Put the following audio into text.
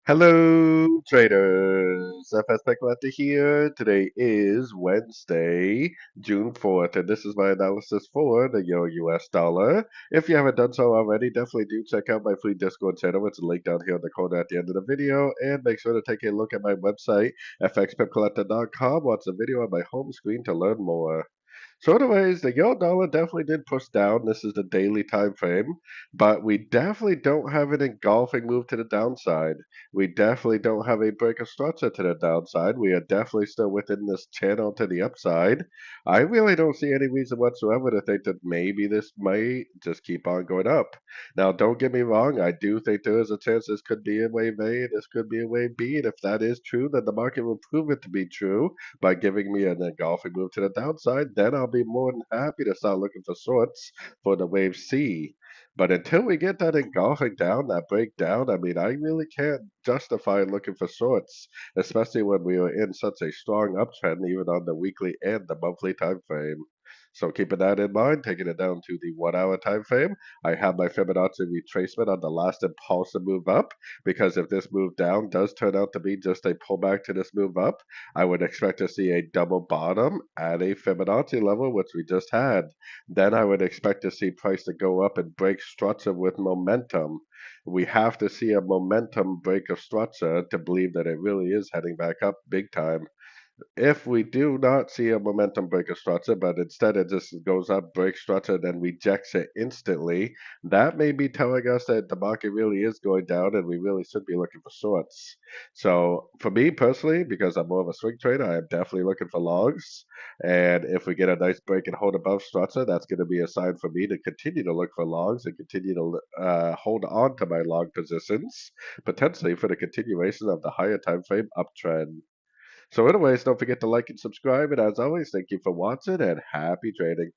Hello, traders. FX Pip Collector here. Today is Wednesday, June 4th, and this is my analysis for the Euro US dollar. If you haven't done so already, definitely do check out my free Discord channel. It's linked down here in the corner at the end of the video. And make sure to take a look at my website, fxpipcollector.com. Watch the video on my home screen to learn more. So anyways, the euro dollar definitely did push down. This is the daily time frame, but we definitely don't have an engulfing move to the downside. We definitely don't have a break of structure to the downside. We are definitely still within this channel to the upside. I really don't see any reason whatsoever to think that maybe this might just keep on going up. Now, don't get me wrong, I do think there is a chance this could be a wave A and this could be a wave B, and if that is true, then the market will prove it to be true by giving me an engulfing move to the downside, then I'll be more than happy to start looking for shorts for the wave C. But until we get that engulfing down, that breakdown, I mean, I really can't justify looking for shorts, especially when we are in such a strong uptrend, even on the weekly and the monthly time frame. So keeping that in mind, taking it down to the 1 hour time frame, I have my Fibonacci retracement on the last impulsive move up, because if this move down does turn out to be just a pullback to this move up, I would expect to see a double bottom at a Fibonacci level, which we just had. Then I would expect to see price to go up and break structure with momentum. We have to see a momentum break of structure to believe that it really is heading back up big time. If we do not see a momentum break of structure, but instead it just goes up, breaks structure, then rejects it instantly, that may be telling us that the market really is going down and we really should be looking for shorts. So for me personally, because I'm more of a swing trader, I am definitely looking for longs. And if we get a nice break and hold above structure, that's going to be a sign for me to continue to look for longs and continue to hold on to my long positions, potentially for the continuation of the higher time frame uptrend. So anyways, don't forget to like and subscribe. And as always, thank you for watching and happy trading.